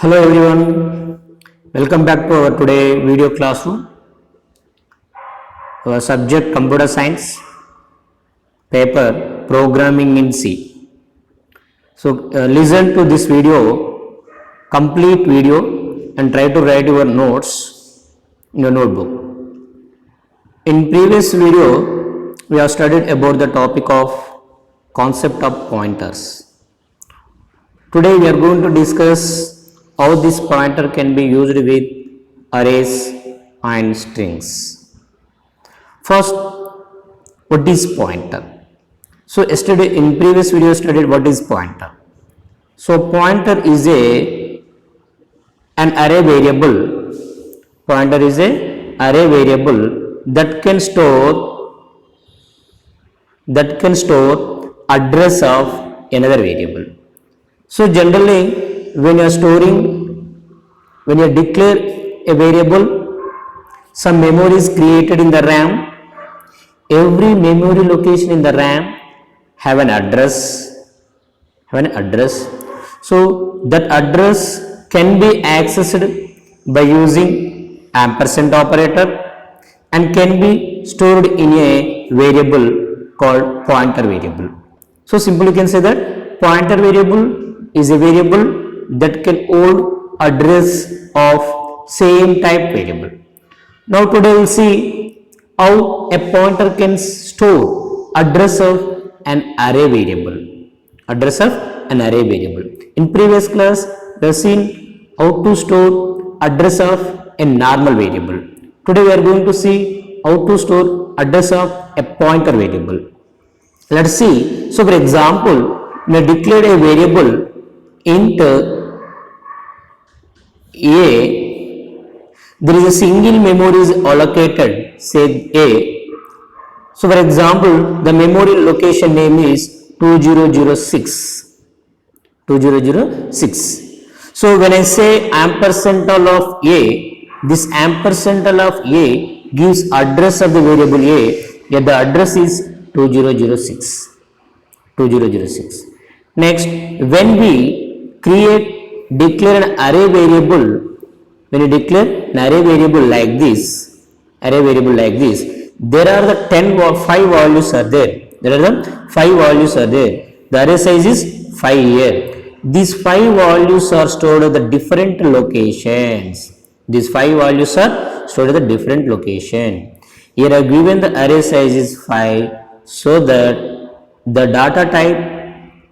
Hello everyone, welcome back to our today video classroom. Our subject computer science, paper programming in C. So listen to this video, complete video, and try to write your notes in your notebook. In previous video, we have studied about the topic of concept of pointers. Today we are going to discuss how this pointer can be used with arrays and strings. First, what is pointer? So yesterday in previous video studied what is pointer. So pointer is an array variable. Pointer is a array variable that can store address of another variable. So generally when you declare a variable, some memory is created in the RAM. Every memory location in the RAM have an address. So that address can be accessed by using ampersand operator and can be stored in a variable called pointer variable. So simply you can say that pointer variable is a variable that can hold address of same type variable. Now today we will see how a pointer can store address of an array variable. In previous class we have seen how to store address of a normal variable. Today we are going to see how to store address of a pointer variable. Let's see. So for example, we have declared a variable int a, there is a single memory is allocated, say A. So for example, the memory location name is 2006. So when I say ampersand of A, this ampersand of A gives address of the variable A, yet the address is 2006. Next, when we declare an array variable, when you declare an array variable like this, there are the 5 values are there. The array size is 5 here. These 5 values are stored at the different locations. Here I have given the array size is 5, so that the data type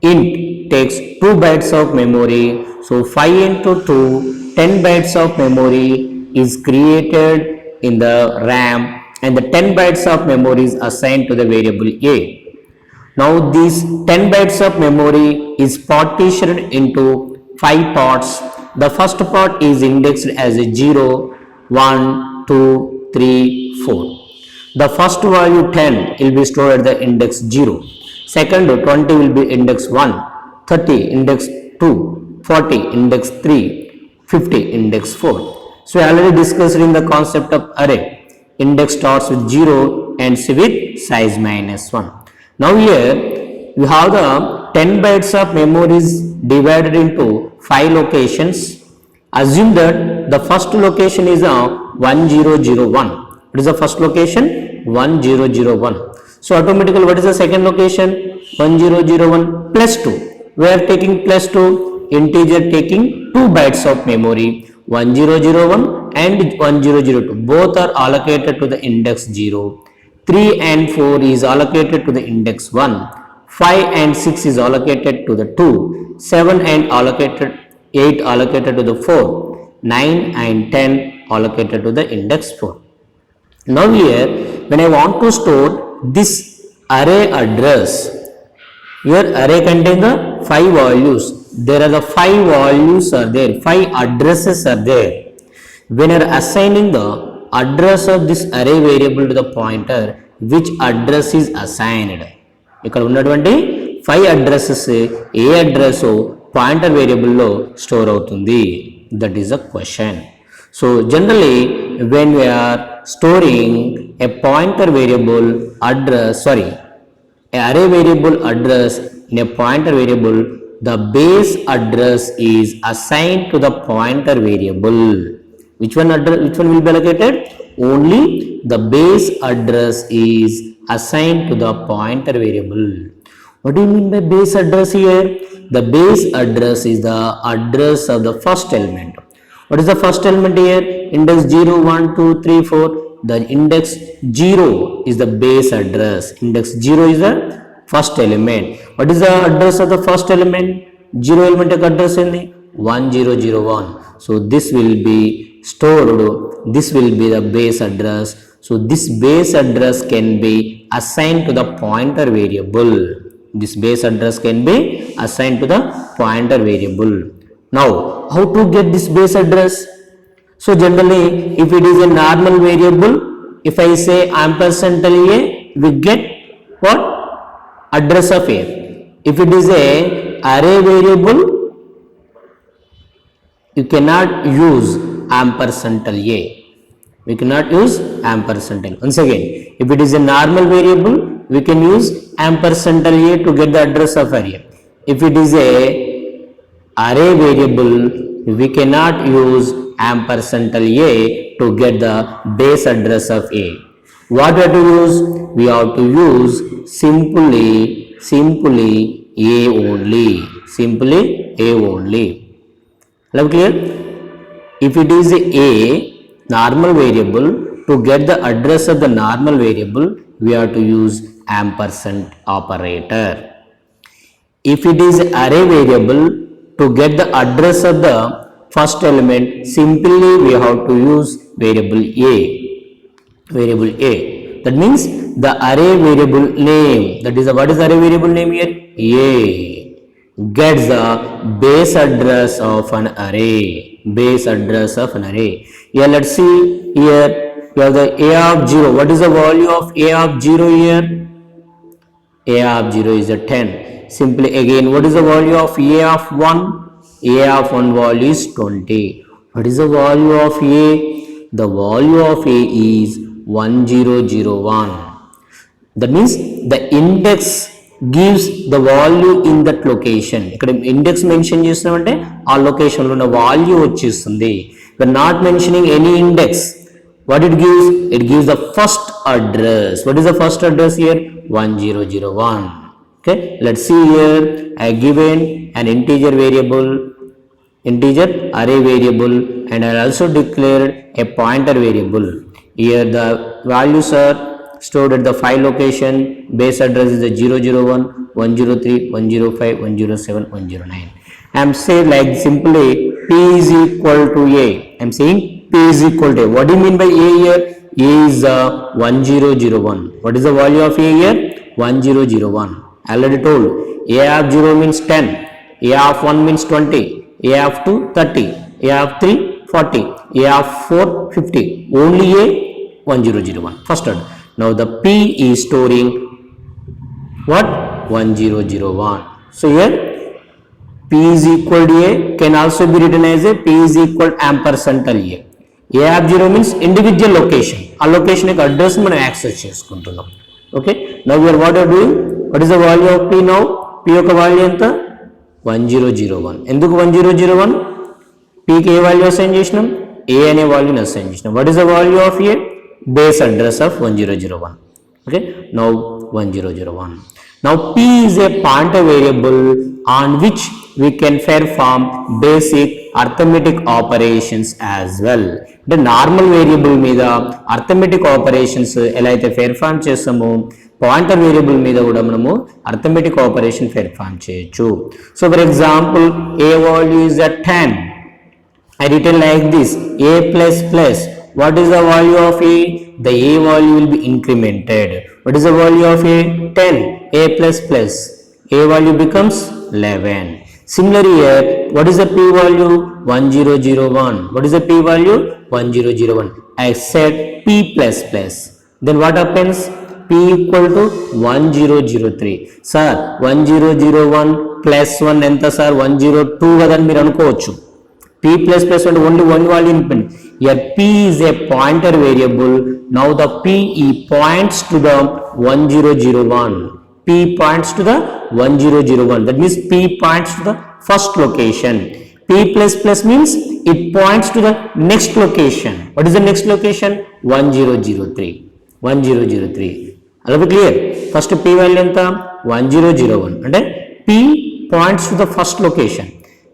int takes 2 bytes of memory. So 5 into 2, 10 bytes of memory is created in the RAM, and the 10 bytes of memory is assigned to the variable A. Now this 10 bytes of memory is partitioned into 5 parts. The first part is indexed as a 0, 1, 2, 3, 4. The first value 10 will be stored at the index 0. Second 20 will be index 1. 30 index 2, 40 index 3, 50 index 4. So I already discussed in the concept of array. Index starts with 0 and ends with size -1. Now here we have the 10 bytes of memories divided into 5 locations. Assume that the first location is 1001. What is the first location? 1001. So automatically what is the second location? 1001 plus 2. We are taking plus 2, integer taking 2 bytes of memory, 1001 and 1002. Both are allocated to the index 0. 3 and 4 is allocated to the index 1. 5 and 6 is allocated to the 2. 7 and 8 allocated to the 4. 9 and 10 allocated to the index 4. Now here, when I want to store this array address, your array contains the 5 values. There are the 5 values are there, 5 addresses are there. When you are assigning the address of this array variable to the pointer, which address is assigned? ఇక్కడ ఉన్నటువంటి 5 addresses ఏ address pointer variable లో store అవుతుంది? That is a question. So generally when we are storing a pointer variable address, array variable address in a pointer variable, the base address is assigned to the pointer variable. Which one will be allocated? Only the base address is assigned to the pointer variable. What do you mean by base address here? The base address is the address of the first element. What is the first element here? Index 0, 1, 2, 3, 4. The index 0 is the base address. Index 0 is the first element. What is the address of the first element? 0 element address in the 1001. So this will be stored. This will be the base address. So this base address can be assigned to the pointer variable. This base address can be assigned to the pointer variable. Now, how to get this base address? So generally, if it is a normal variable, if I say ampersand a, we get what? Address of a. If it is a array variable, you cannot use ampersand a. We cannot use ampersand a. Once again, if it is a normal variable, we can use ampersand a to get the address of array. If it is a array variable, we cannot use ampersand a to get the base address of a. What we have to use? We have to use simply a only. Simply a only. Love clear? If it is a normal variable, to get the address of the normal variable, we have to use ampersand operator. If it is array variable, to get the address of the first element, simply we have to use variable a. Variable a. That means the array variable name. That is what is array variable name here? A. Gets the base address of an array. Base address of an array. Here let's see here. You have the a of 0. What is the value of a of 0 here? A of 0 is a 10. Simply again, what is the value of a of 1? A of 1 value is 20. What is the value of a? The value of a is 1001. That means the index gives the value in that location. Ikkada index mention chestamante aa location lo unna value vachchestundi. We are not mentioning any index. What it gives? It gives the first address. What is the first address here? 1001. Okay, let's see here. I have given an integer variable, integer array variable, and I also declared a pointer variable. Here the values are stored at the file location. Base address is the 001, 103, 105, 107, 109. I am saying like simply p is equal to a. I am saying p is equal to a. What do you mean by a here? A is 1001. What is the value of a here? 1001. I already told. A of 0 means 10. A of 1 means 20. A of 2 30. A of 3 40. A of 4 50. Only a 1001. First order. Now the p is storing what? 1001. So here p is equal to a can also be written as a p is equal ampersand a. A of 0 means individual location. A location యొక్క address మనం access చేసుకుంటున్నాం. Okay, now we are what are doing? What is the value of p now? p యొక్క value ఎంత? 1001. ఎందుకు 1001? p కి ఏ value assign చేసినాం? a అనే వాల్యూని అసైన్ చేసినాం. What is the value of a? Base address of 1001. Okay, now 1001. Now p is a pointer variable on which we can perform basic arithmetic operations as well. The normal variable మీద arithmetic operations ఎలా అయితే perform చేస్తామో pointer variable మీద కూడా మనము arithmetic operation perform చేయొచ్చు. So for example, a value is at 10. I written like this: a plus plus. What is the value of a? The a value will be incremented. What is the value of a? 10. A plus plus. A value becomes 11. Similarly here, what is the p value? 1001. What is the p value? 1001. I said p plus plus. Then what happens? P equal to 1003. Sir, 1001 plus 1 enta sir? 102 kadani meer anukovachu. P plus plus and only one value independent. Here p is a pointer variable. Now the p points to the 1001. P points to the 1001. That means P points to the first location. P plus plus means it points to the next location. What is the next location? 1003. 1003. All clear? First P value enta 1001. And P points to the first location.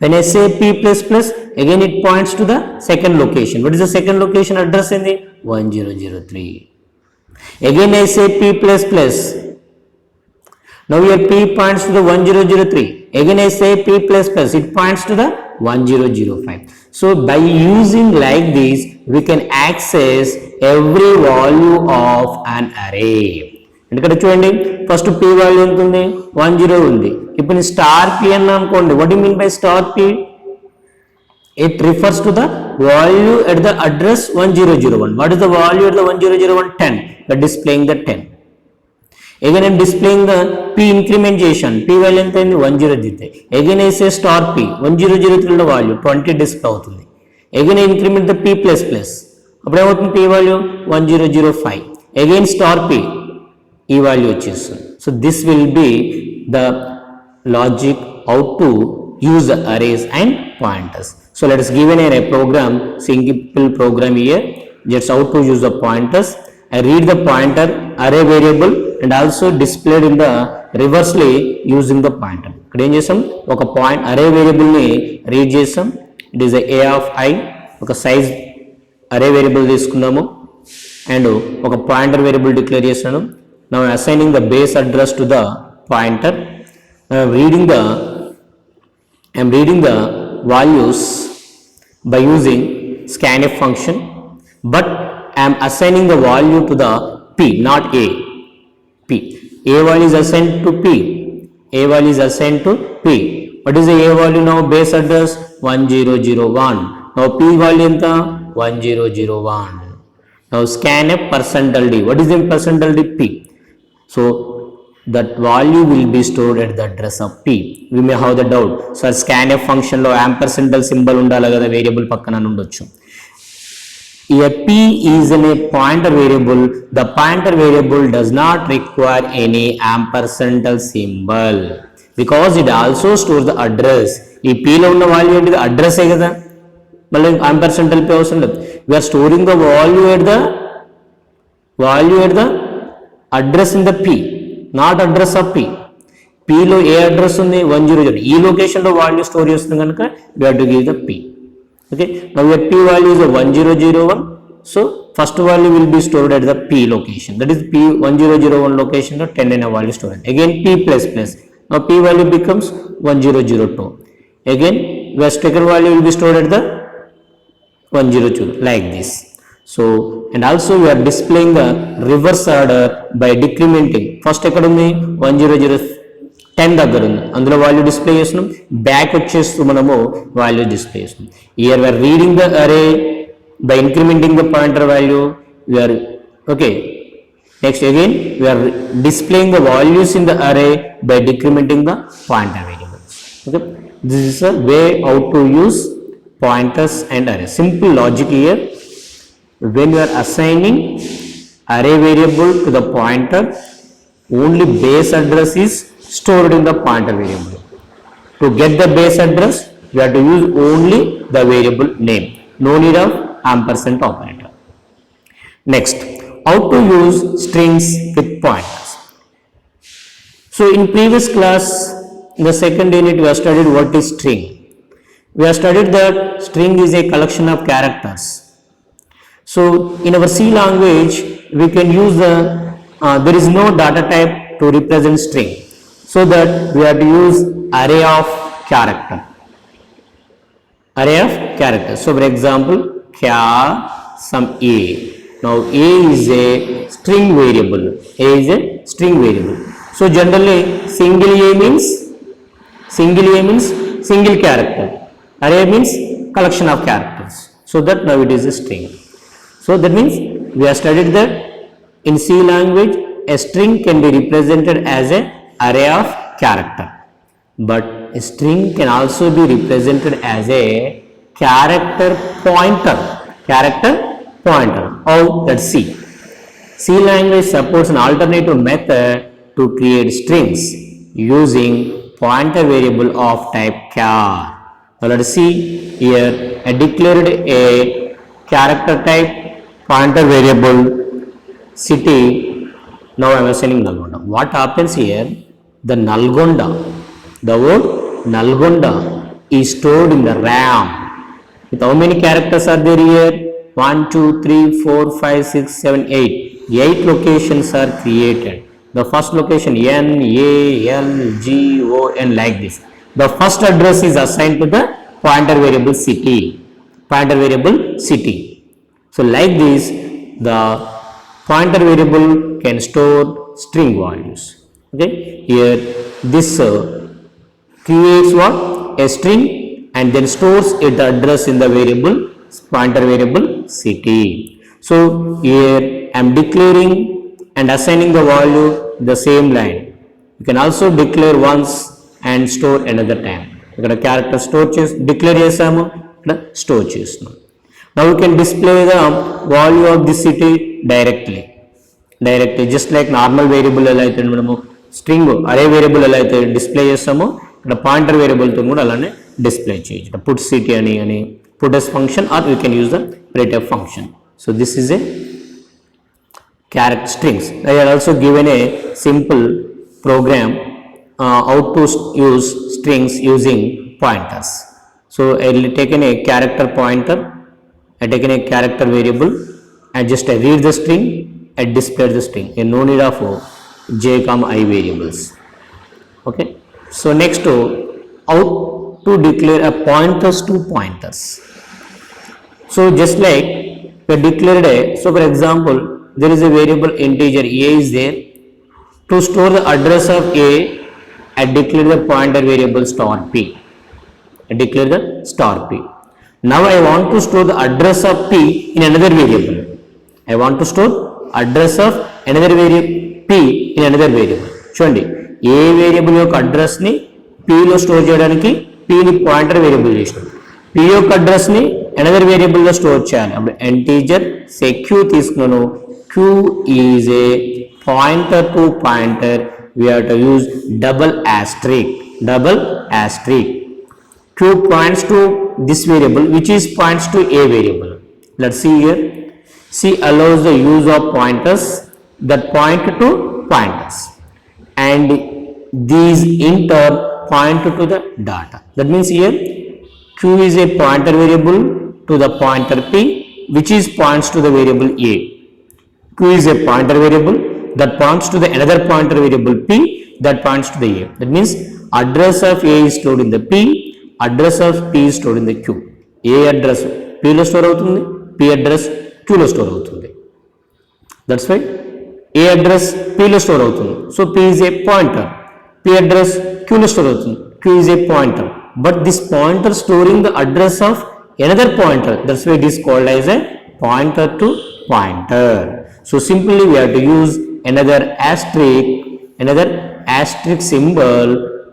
When I say P plus plus, again it points to the second location. What is the second location address in the 1003? Again I say P plus plus. Now here P points to the 1003. Again I say P plus plus. It points to the 1005. So by using like this, we can access every value of an array. ఇక్కడ చూడండి first P value ఎంత ఉంది 10 ఉంది. ఇప్పుడు star P అన్నా అనుకోండి. What you mean by star P? It refers to the value at the address 1001. What is the value at the 1001? 10. We are displaying the 10. Again I am displaying the P incrementation. P value ఎంత అయింది 1003. Again I say star P 1003 లో value 20 display అవుతుంది. Again I increment the P plus plus. అప్పుడు ఏమవుతుంది P value 1005. Again star P ఈ value వచ్చేస్తుంది. So this will be the logic how to use the arrays and pointers. So let us given a program, simple program here, just how to use the pointers. I read the pointer array variable and also displayed in the reversely using the pointer. ఇక్కడ ఏం చేసాం ఒక point అరే variable ని read చేసాం. It is a of I. ఒక size అరే variable తీసుకున్నాము అండ్ ఒక పాయింటర్ వేరియబుల్ డిక్లేర్ చేశాను. Now assigning the base address to the pointer. I am reading the values by using scanf function, but I am assigning the value to the P, not A. P. A value is assigned to P. A value is assigned to P. What is the A value now? Base address 1001. Now P value enta 1001. Now scanf %d. What is the %d? P. So that value will be stored at the address of P. We may have the doubt. So scanf function lo ampersand symbol undala kada variable pakkana undొచ్చు. Here P is a pointer variable. The pointer variable does not require any ampersand symbol because it also stores the address. ఈ P లో ఉన్న value ఏంటిది address ఏ కదా, మళ్ళీ ampersand P అవసరం లేదు. We are storing the value at the address in the P, not address of P. P లో ఏ address ఉంది 100. ఈ లొకేషన్ లో వాల్యూ స్టోర్ చేస్తుంది కనుక we have to give the P. Okay, now your P value is a 1001. So first value will be stored at the P location. That is P 1001 location లో 10 అనే value store అయింది. Again P plus plus. Now P value becomes 1002. Again your second value will be stored at the 102 like this. So and also we are displaying the reverse order by decrementing. First ఎక్కడ ఉంది 10 దగ్గర ఉంది, అందులో value display చేస్తున్నాం. Back వచ్చేస్తూ మనము value display చేస్తున్నాం. Here we are reading the array by incrementing the pointer value. We are okay. Next again we are displaying the values in the array by decrementing the pointer variables. Okay, this is a way how to use pointers and arrays. Simple logic here. When you are assigning array variable to the pointer, only base address is stored in the pointer variable. To get the base address, you have to use only the variable name. No need of ampersand operator. Next, how to use strings with pointers. So in previous class, in the second unit, we have studied what is string. We have studied that string is a collection of characters. So in our C language, we can use there is no data type to represent string. So that we have to use array of character. Array of characters. So for example, char some A. Now A is a string variable. A is a string variable. So generally single A means single character. Array means collection of characters. So that now it is a string. So that means we have studied that in C language a string can be represented as a array of character, but a string can also be represented as a character pointer. How? Let's see. C language supports an alternative method to create strings using pointer variable of type char. Now let us see here. I declared a character type pointer variable city. Now I am assigning Nalgonda. What happens here? The Nalgonda, the word Nalgonda is stored in the RAM. With how many characters are there here? 1, 2, 3, 4, 5, 6, 7, 8. 8 locations are created. The first location N, A, L, G, O, N, like this. The first address is assigned to the pointer variable city. Pointer variable city. So like this, the pointer variable can store string values. Okay. Here this creates what? A string and then stores its address in the variable pointer variable city. So here I am declaring and assigning the value in the same line. You can also declare once and store another time. ఇక్కడ character store చేసి declare చేసాము, ఇక్కడ store చేస్తున్నాం. Now we can display the value of the city directly just like normal variable ఎలా అయితే మనము string అరే variable ఎలా అయితే డిస్ప్లే చేస్తామో ఇక్కడ పాయింటర్ వేరియబుల్తో కూడా అలానే డిస్ప్లే చేయొచ్చు. పుట్ సిటీ అని put as function, or we can use the printf function. So this is a character strings. I have also given a simple program how to use strings using pointers. So I will taken a character pointer, I taken a character variable, and just I read the string, I display the string. And no need of j, I variables. Okay. So next, how to declare a pointers to pointers. So just like we declared a, so for example, there is a variable integer a is there. To store the address of a, I declare the pointer variable star p. I declare the star p. Now I want to store the address of p in another variable. I want to store address of another variable p in another variable. చూడండి, ఏ variable యొక్క address ని p లో store చేయడానికి p ని pointer variable చేసినాం. p యొక్క address ని another variable లో స్టోర్ చేయాలి. అప్పుడు ఇంటీజర్ సే q తీసుకున్నాను. q is a pointer to pointer. We have to use double asterisk. Q points to this variable which is points to a variable. Let's see here. C allows the use of pointers that point to pointers, and these in turn point to the data. That means here q is a pointer variable to the pointer p which is points to the variable a. Q is a pointer variable that points to the another pointer variable p that points to the a. That means address of a is stored in the p, address of p is stored in the q. A address p lo store avutundi, p address q lo store avutundi. That's why a address p lo store avutundi. So p is a pointer, p address q lo store avutundi, q is a pointer. But this pointer storing the address of another pointer, that's why it is called as a pointer to pointer. So simply we have to use another asterisk symbol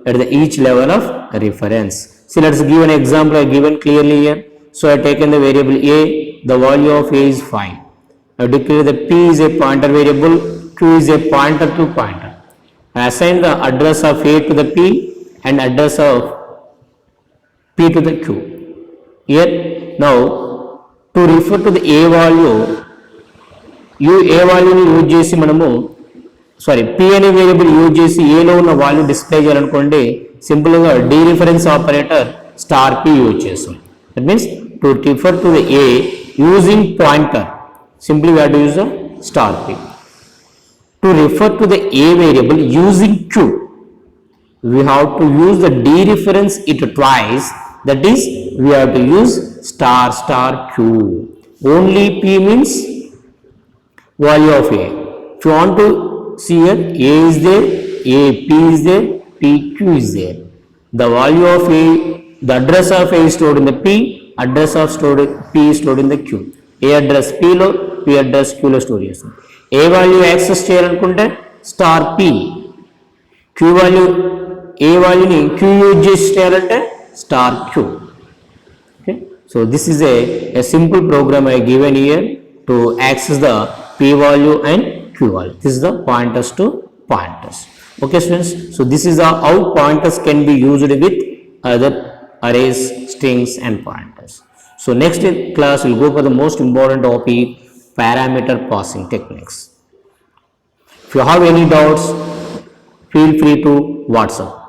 at the each level of reference. See, let's give an example I given clearly here. So I taken the variable a, the value of a is 5. I declare that p is a pointer variable, q is a pointer to pointer. I assign the address of a to the p and address of p to the q. Here now to refer to the a value, a వాల్యూని use చేసి మనము p అనే variable use చేసి a లో ఉన్న value display చేయాలనుకోండి, సింపుల్గా డీరిఫరెన్స్ operator star p use చేస్తాం. That means to refer to the a using pointer, simply we have to use the star p. To refer to the a variable using q, we have to use the dereference it twice. That is, we have to use star q. Only p means value of a. If you want to see here, a is there, p is there, pq is there. The value of a, the address of a is stored in the p, address of p is stored in the q. A address p లో, p address q లో store చేస్తాం. a value access చేయాలనుకుంటే star p, q value a వాల్యూని q use చేసి చేయాలంటే star q. Okay, so this is a simple program I given here to access the p value and q value. This is the pointers to pointers. Okay students, so this is how pointers can be used with other arrays, strings and pointers. So next class we'll go for the most important topic, parameter passing techniques. If you have any doubts, feel free to WhatsApp.